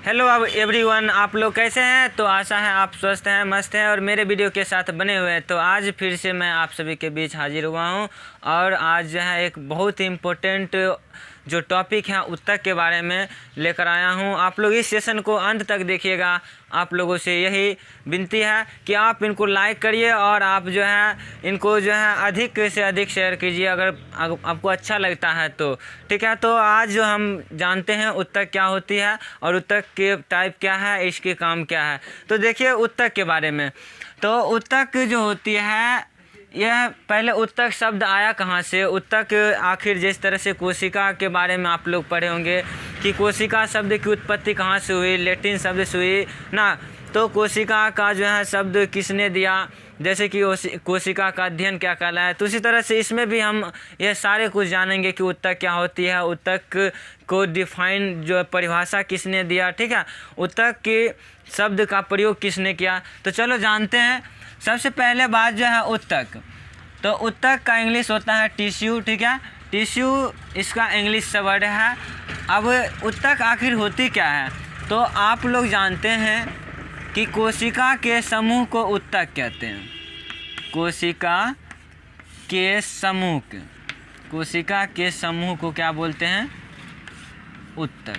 Hello अब everyone, आप लोग कैसे हैं? तो आशा है आप स्वस्थ हैं, मस्त हैं और मेरे वीडियो के साथ बने हुए हैं। तो आज फिर से मैं आप सभी के बीच हाजिर हुआ हूं और आज जो है एक बहुत ही इम्पोर्टेंट जो टॉपिक है उत्तक के बारे में लेकर आया हूं। आप लोग इस सेशन को अंत तक देखिएगा। आप लोगों से यही विनती है कि आप इनको लाइक करिए और आप जो है इनको जो है अधिक से अधिक शेयर कीजिए अगर आपको अच्छा लगता है तो। ठीक है, तो आज जो हम जानते हैं उत्तक क्या होती है और उत्तक के टाइप क्या है, इसके काम क्या है। तो देखिए उत्तक के बारे में। तो उत्तक जो होती है, यह पहले उत्तक शब्द आया कहाँ से? उत्तक आखिर जिस तरह से कोशिका के बारे में आप लोग पढ़े होंगे कि कोशिका शब्द की उत्पत्ति कहाँ से हुई, लैटिन शब्द से हुई ना। तो कोशिका का जो है शब्द किसने दिया, जैसे कि कोशिका का अध्ययन क्या कहलाता है। तो उसी तरह से इसमें भी हम यह सारे कुछ जानेंगे कि उत्तक क्या होती है, उत्तक को डिफाइन जो परिभाषा किसने दिया। ठीक है, उत्तक के शब्द का प्रयोग किसने किया। तो चलो जानते हैं। सबसे पहले बात जो है उत्तक, तो उत्तक का इंग्लिश होता है टिश्यू। ठीक है, टिश्यू इसका इंग्लिश वर्ड है। अब उत्तक आखिर होती क्या है? तो आप लोग जानते हैं कि कोशिका के समूह को उत्तक कहते हैं। कोशिका के समूह को क्या बोलते हैं? उत्तक।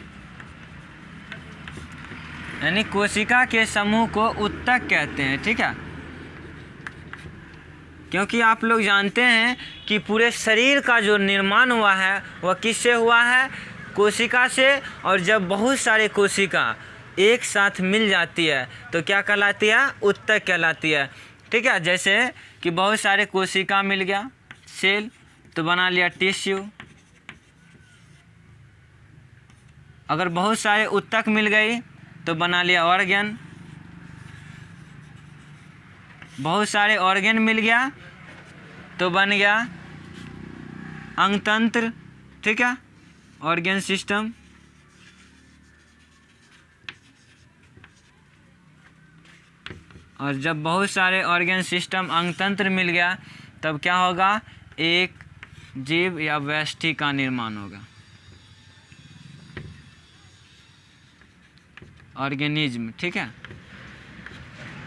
यानी कोशिका के समूह को उत्तक कहते हैं। ठीक है, क्योंकि आप लोग जानते हैं कि पूरे शरीर का जो निर्माण हुआ है वह किससे हुआ है? कोशिका से। और जब बहुत सारे कोशिका एक साथ मिल जाती है तो क्या कहलाती है? उत्तक कहलाती है। ठीक है, जैसे कि बहुत सारे कोशिका मिल गया सेल तो बना लिया टिश्यू। अगर बहुत सारे उत्तक मिल गई तो बना लिया ऑर्गन। बहुत सारे ऑर्गन मिल गया तो बन गया अंगतंत्र। ठीक है, ऑर्गन सिस्टम। और जब बहुत सारे ऑर्गन सिस्टम अंगतंत्र मिल गया तब क्या होगा? एक जीव या व्यष्टि का निर्माण होगा, ऑर्गेनिज्म। ठीक है,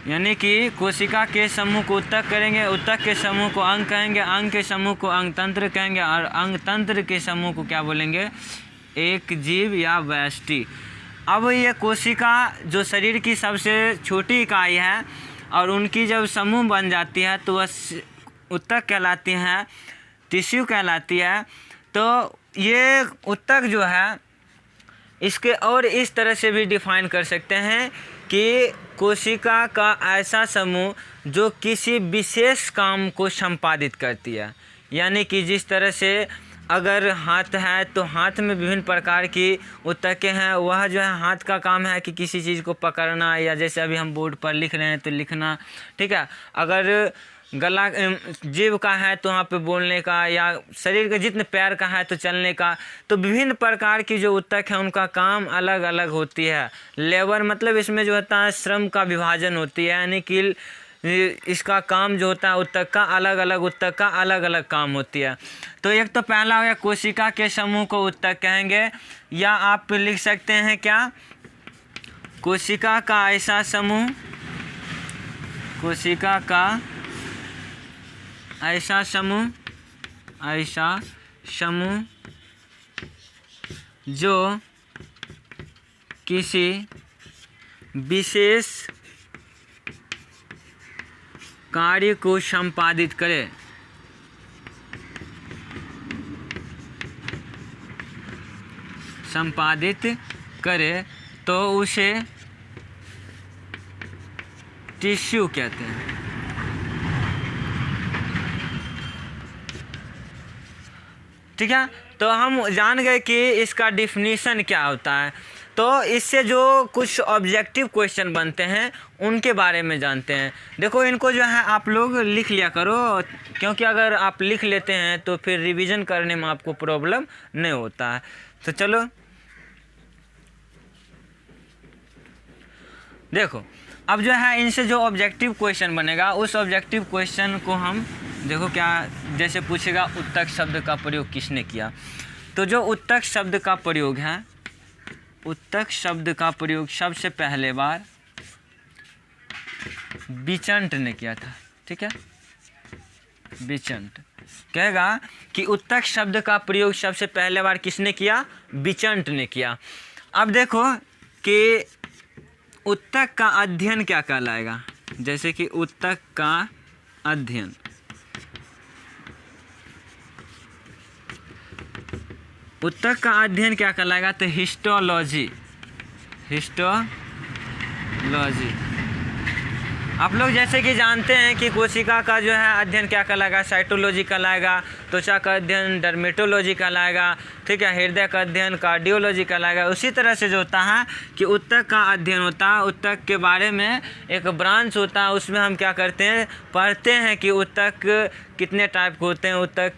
यानी कि कोशिका के समूह को उत्तक करेंगे, उत्तक के समूह को अंग कहेंगे, अंग के समूह को अंगतंत्र कहेंगे और अंगतंत्र के समूह को क्या बोलेंगे? एक जीव या व्यष्टि। अब ये कोशिका जो शरीर की सबसे छोटी इकाई है और उनकी जब समूह बन जाती है तो वह उत्तक कहलाती है, टिश्यू कहलाती है। तो ये उत्तक जो है इसके और इस तरह से भी डिफाइन कर सकते हैं कि कोशिका का ऐसा समूह जो किसी विशेष काम को संपादित करती है। यानी कि जिस तरह से अगर हाथ है तो हाथ में विभिन्न प्रकार की उत्तकें हैं। वह जो है हाथ का काम है कि किसी चीज़ को पकड़ना, या जैसे अभी हम बोर्ड पर लिख रहे हैं तो लिखना। ठीक है, अगर गला जीभ का है तो वहाँ पे बोलने का, या शरीर के जितने पैर का है तो चलने का। तो विभिन्न प्रकार की जो उत्तक है उनका काम अलग अलग होती है। लेबर मतलब इसमें जो होता है श्रम का विभाजन होती है, यानी कि इसका काम जो होता है उत्तक का अलग अलग, उत्तक का अलग अलग काम होती है। तो एक तो पहला हो गया कोशिका के समूह को उत्तक कहेंगे, या आप लिख सकते हैं क्या? कोशिका का ऐसा समूह, कोशिका का ऐसा समूह जो किसी विशेष कार्य को संपादित करे तो उसे टिश्यू कहते हैं। ठीक है, तो हम जान गए कि इसका डिफिनीशन क्या होता है। तो इससे जो कुछ ऑब्जेक्टिव क्वेश्चन बनते हैं उनके बारे में जानते हैं। देखो इनको जो है आप लोग लिख लिया करो, क्योंकि अगर आप लिख लेते हैं तो फिर रिवीजन करने में आपको प्रॉब्लम नहीं होता है। तो चलो देखो, अब जो है इनसे जो ऑब्जेक्टिव क्वेश्चन बनेगा उस ऑब्जेक्टिव क्वेश्चन को हम देखो क्या, जैसे पूछेगा उत्तक शब्द का प्रयोग किसने किया। तो जो उत्तक शब्द का प्रयोग है उत्तक शब्द का प्रयोग सबसे पहले बार बिचंट ने किया था। ठीक है, बिचंट कहेगा कि उत्तक शब्द का प्रयोग सबसे पहले बार किसने किया? बिचंट ने किया। अब देखो कि उत्तक का अध्ययन क्या कहलाएगा, जैसे कि उत्तक का अध्ययन, उत्तक का अध्ययन क्या कहलाएगा? तो हिस्टोलॉजी, हिस्टोलॉजी। आप लोग जैसे कि जानते हैं कि कोशिका का जो है अध्ययन क्या कहलाएगा? साइटोलॉजी कहलाएगा। त्वचा का अध्ययन डर्मेटोलॉजी कहलाएगा। ठीक है, हृदय का अध्ययन कार्डियोलॉजी कहलाएगा। उसी तरह से जो होता है कि उत्तक का अध्ययन होता है, उत्तक के बारे में एक ब्रांच होता है, उसमें हम क्या करते हैं? पढ़ते हैं कि उत्तक कितने टाइप के होते हैं, उत्तक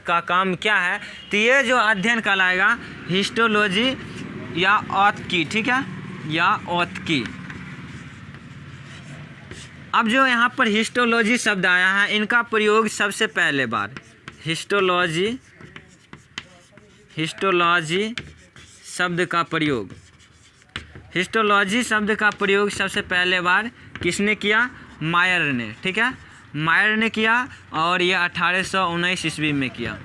का काम क्या है। तो ये जो अध्ययन कहलाएगा हिस्टोलॉजी या औत्की। ठीक है, या औत्की। अब जो यहाँ पर हिस्टोलॉजी शब्द आया है, इनका प्रयोग सबसे पहले बार हिस्टोलॉजी शब्द का प्रयोग, हिस्टोलॉजी शब्द का प्रयोग सबसे पहले बार किसने किया? मायर ने। ठीक है, मायर ने किया और यह 1819 ईस्वी में किया।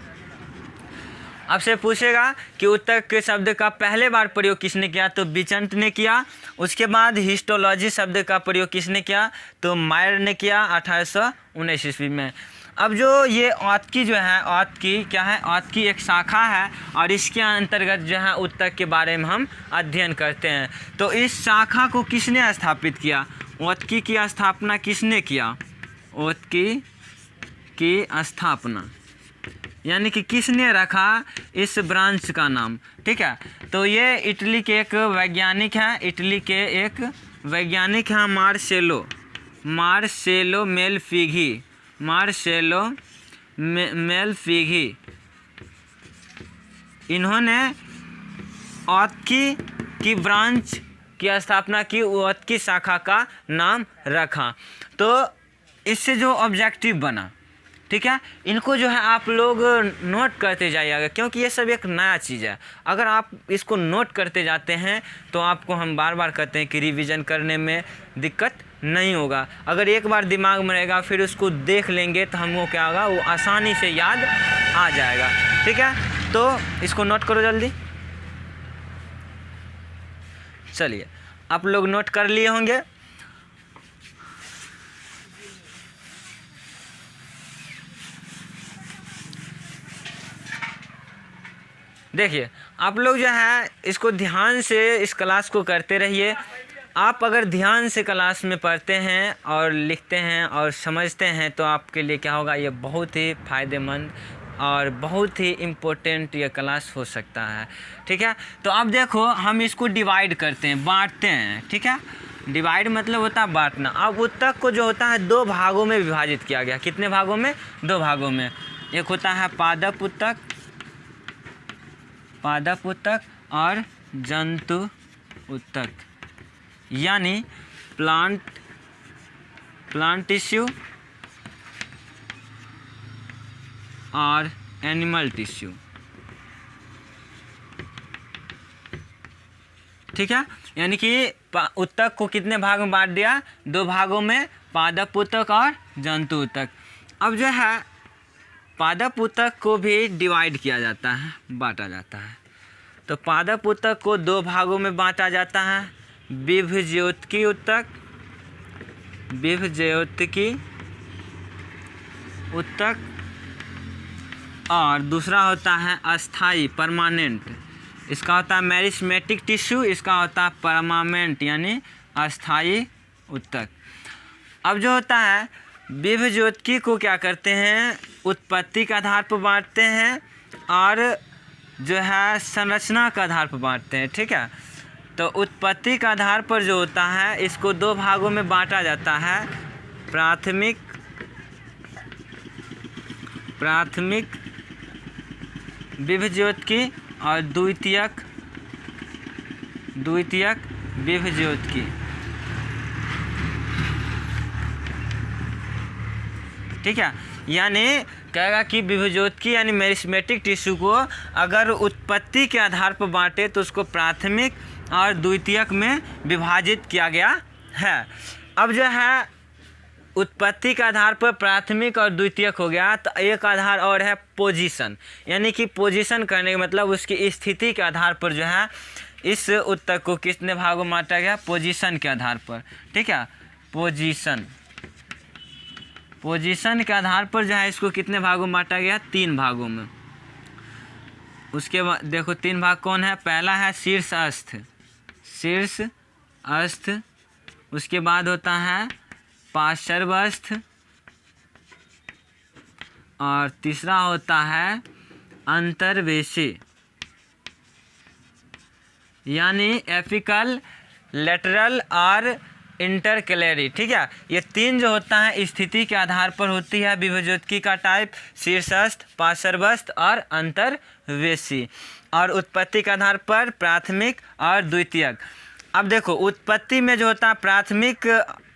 आपसे पूछेगा कि उत्तक शब्द का पहले बार प्रयोग किसने किया? तो बिचंट ने किया। उसके बाद हिस्टोलॉजी शब्द का प्रयोग किसने किया? तो मायर ने किया 1819 ईस्वी में। अब जो ये औत्की जो है, औत्की क्या है? औत्की एक शाखा है और इसके अंतर्गत जो है उत्तक के बारे में हम अध्ययन करते हैं। तो इस शाखा को किसने स्थापित किया? औत्की की स्थापना किसने किया? औत्की की स्थापना यानी कि किसने रखा इस ब्रांच का नाम? ठीक है, तो ये इटली के एक वैज्ञानिक हैं, इटली के एक वैज्ञानिक हैं मार्सेलो मेलफिगी। इन्होंने औत्की की ब्रांच की स्थापना की, औत्की शाखा का नाम रखा। तो इससे जो ऑब्जेक्टिव बना, ठीक है, इनको जो है आप लोग नोट करते जाइएगा, क्योंकि ये सब एक नया चीज़ है। अगर आप इसको नोट करते जाते हैं तो आपको हम बार बार कहते हैं कि रिवीजन करने में दिक्कत नहीं होगा। अगर एक बार दिमाग में रहेगा फिर उसको देख लेंगे तो हमको क्या होगा? वो आसानी से याद आ जाएगा। ठीक है, तो इसको नोट करो जल्दी। चलिए, आप लोग नोट कर लिए होंगे। देखिए, आप लोग जो है इसको ध्यान से इस क्लास को करते रहिए। आप अगर ध्यान से क्लास में पढ़ते हैं और लिखते हैं और समझते हैं तो आपके लिए क्या होगा? ये बहुत ही फ़ायदेमंद और बहुत ही इम्पोर्टेंट ये क्लास हो सकता है। ठीक है, तो अब देखो हम इसको डिवाइड करते हैं, बांटते हैं। ठीक है, डिवाइड मतलब होता है बांटना। अब उत्तक को जो होता है दो भागों में विभाजित किया गया। कितने भागों में? दो भागों में। एक होता है पादप उत्तक और जंतु उत्तक, यानी प्लांट टिश्यू और एनिमल टिश्यू। ठीक है, यानी कि उत्तक को कितने भाग में बांट दिया? दो भागों में, पादप उत्तक और जंतु उत्तक। अब जो है पादप उत्तक को भी डिवाइड किया जाता है, बांटा जाता है। तो पादप उत्तक को दो भागों में बांटा जाता है, विभज्योतकी उत्तक और दूसरा होता है अस्थाई परमानेंट। इसका होता है मेरिस्मेटिक टिश्यू, इसका होता है परमानेंट यानी अस्थाई उत्तक। अब जो होता है विभज्योतकी को क्या करते हैं? उत्पत्ति के आधार पर बांटते हैं और जो है संरचना के आधार पर बांटते हैं। ठीक है, तो उत्पत्ति के आधार पर जो होता है इसको दो भागों में बांटा जाता है, प्राथमिक विभज्योतकी और द्वितीयक विभज्योतकी। ठीक है। यानी कहेगा कि विभोज्योतकी यानी मेरिस्मेटिक टिश्यू को अगर उत्पत्ति के आधार पर बांटे तो उसको प्राथमिक और द्वितीयक में विभाजित किया गया है। अब जो है उत्पत्ति के आधार पर प्राथमिक और द्वितीयक हो गया, तो एक आधार और है पोजीशन, यानी कि पोजीशन करने का मतलब उसकी स्थिति के आधार पर जो है इस उत्तक को कितने भागों में बांटा गया, पोजीशन के आधार पर, ठीक है। पोजीशन के आधार पर जो है इसको कितने भागों में बांटा गया, 3 भागों में। उसके बाद देखो 3 भाग कौन है, पहला है शीर्ष अस्थ, उसके बाद होता है पार्श्व अस्थ, और तीसरा होता है अंतर्वेशी, यानी एपिकल, लेटरल और इंटरकैलरी, ठीक है। ये 3 जो होता है स्थिति के आधार पर होती है विभोज्योतकी का टाइप, शीर्षस्थ, पार्श्वस्थ और अंतर्वेशी, और उत्पत्ति के आधार पर प्राथमिक और द्वितीयक। अब देखो उत्पत्ति में जो होता है प्राथमिक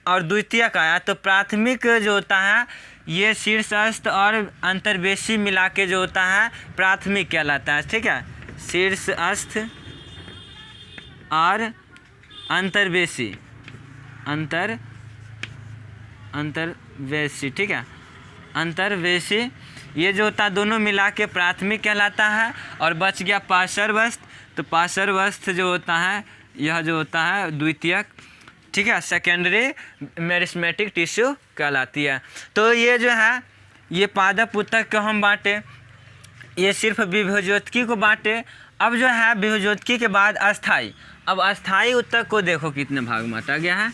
और द्वितीयक आया, तो प्राथमिक जो होता है ये शीर्षस्थ और अंतर्वेशी मिला के जो होता है प्राथमिक कहलाता है, ठीक है। शीर्षस्थ और अंतर्वेशी, अंतर्वेशी, ठीक है, अंतर्वेशी, ये जो होता है दोनों मिला के प्राथमिक कहलाता है। और बच गया पार्श्वस्थ, तो पार्श्वस्थ जो होता है यह जो होता है द्वितीयक, ठीक है, सेकेंडरी मेरिस्मेटिक टिश्यू कहलाती है। तो ये जो है ये पादप उत्तक को हम बांटे, ये सिर्फ विभोज्योतकी को बांटे। अब जो है विभोज्योतकी के बाद अस्थाई, अब अस्थाई उत्तक को देखो कितने भाग में बांटा गया है।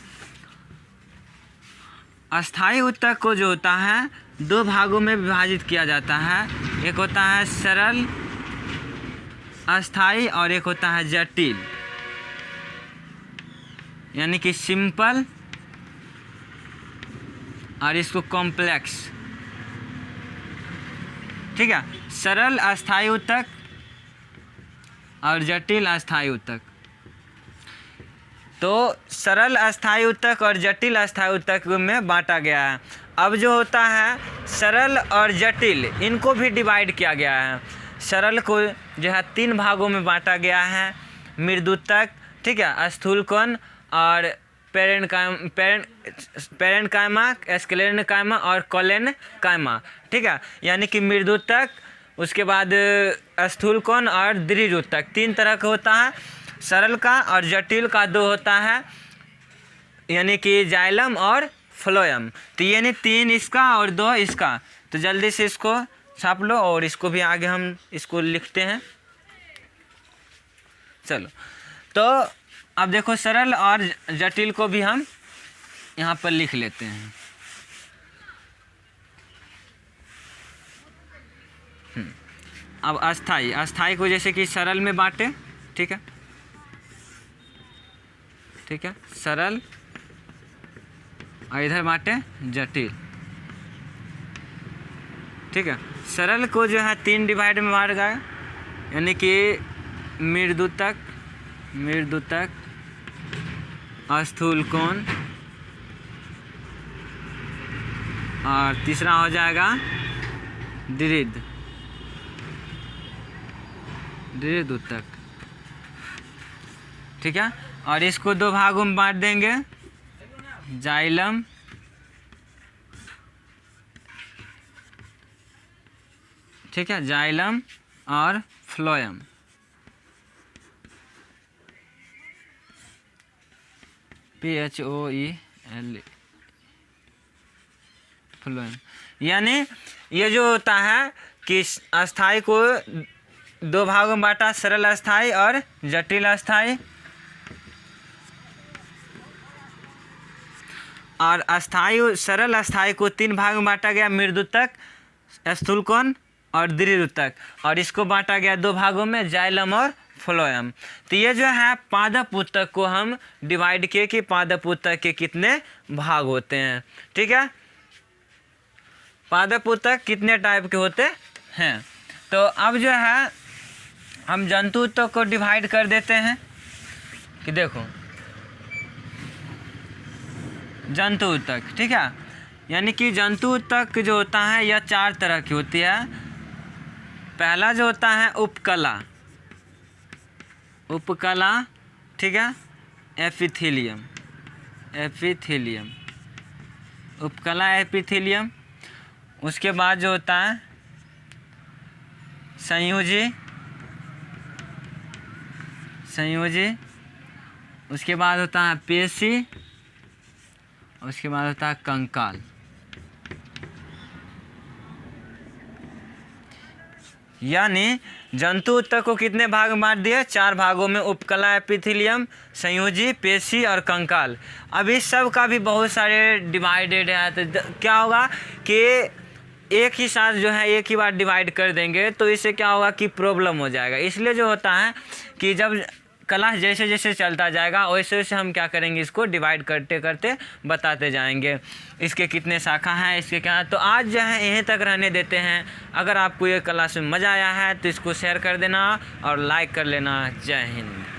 अस्थाई उत्तक को जो होता है 2 भागों में विभाजित किया जाता है, एक होता है सरल अस्थाई और एक होता है जटिल, यानी कि सिंपल और इसको कॉम्प्लेक्स, ठीक है। सरल अस्थाई उत्तक और जटिल अस्थाई उत्तक। तो सरल अस्थाई उत्तक और जटिल अस्थाई उत्तक में बांटा गया है। अब जो होता है सरल और जटिल, इनको भी डिवाइड किया गया है। सरल को जो है 3 भागों में बांटा गया है, मृदुतक, ठीक है, स्थूलकोण और पेरेन्काइमा, स्क्लेरेन्काइमा और कोलेनकाइमा, ठीक है। यानी कि मृदुतक, उसके बाद स्थूलकोण और दृढ़ उत्तक, 3 तरह का होता है। सरल का और जटिल का 2 होता है, यानी कि जाइलम और फ्लोएम। तो यानी 3 इसका और 2 इसका। तो जल्दी से इसको छाप लो और इसको भी आगे हम इसको लिखते हैं। चलो, तो अब देखो सरल और जटिल को भी हम यहाँ पर लिख लेते हैं। अब अस्थाई को जैसे कि सरल में बांटे, ठीक है, सरल, और इधर बांटे जटिल, ठीक है। सरल को जो है 3 डिवाइड में बांट गया, यानी कि मृदुतक, स्थूलकोण, और तीसरा हो जाएगा दृढ़ उत्तक, ठीक है। और इसको 2 भागों में बांट देंगे, जाइलम ठीक है, जाइलम और फ्लोएम। PHOEL, phloem. यानी ये जो होता है कि अस्थाई को 2 भागों में बांटा, सरल अस्थाई और जटिल अस्थाई। और सरल अस्थाई को 3 भाग में बांटा गया, मृदुतक, स्थूलकोण और दृढ़ उत्तक। और इसको बांटा गया 2 भागों में, जाइलम और फ्लोएम। तो ये जो है पादप उत्तक को हम डिवाइड किए कि पादप उत्तक के कितने भाग होते हैं, ठीक है। पादप उत्तक कितने टाइप के होते हैं। तो अब जो है हम जंतु उत्तक को डिवाइड कर देते हैं कि देखो जंतु उत्तक, ठीक है। यानी कि जंतु ऊतक जो होता है यह 4 तरह की होती है। पहला जो होता है उपकला, उपकला, ठीक है, एपिथेलियम, एपिथेलियम, उपकला एपिथेलियम। उसके बाद जो होता है संयोजी, संयोजी। उसके बाद होता है पेशी, उसके बाद होता है कंकाल। यानी जंतु ऊतक को कितने भाग में बांट दिए? 4 भागों में, उपकला, एपिथेलियम, संयोजी, पेशी और कंकाल। अभी सब का भी बहुत सारे डिवाइडेड है, तो क्या होगा कि एक ही साथ जो है एक ही बार डिवाइड कर देंगे तो इससे क्या होगा कि प्रॉब्लम हो जाएगा। इसलिए जो होता है कि जब क्लास जैसे जैसे चलता जाएगा वैसे वैसे हम क्या करेंगे, इसको डिवाइड करते करते बताते जाएंगे इसके कितने शाखा हैं, इसके क्या है। तो आज जो है यहीं तक रहने देते हैं। अगर आपको ये क्लास में मज़ा आया है तो इसको शेयर कर देना और लाइक कर लेना। जय हिंद।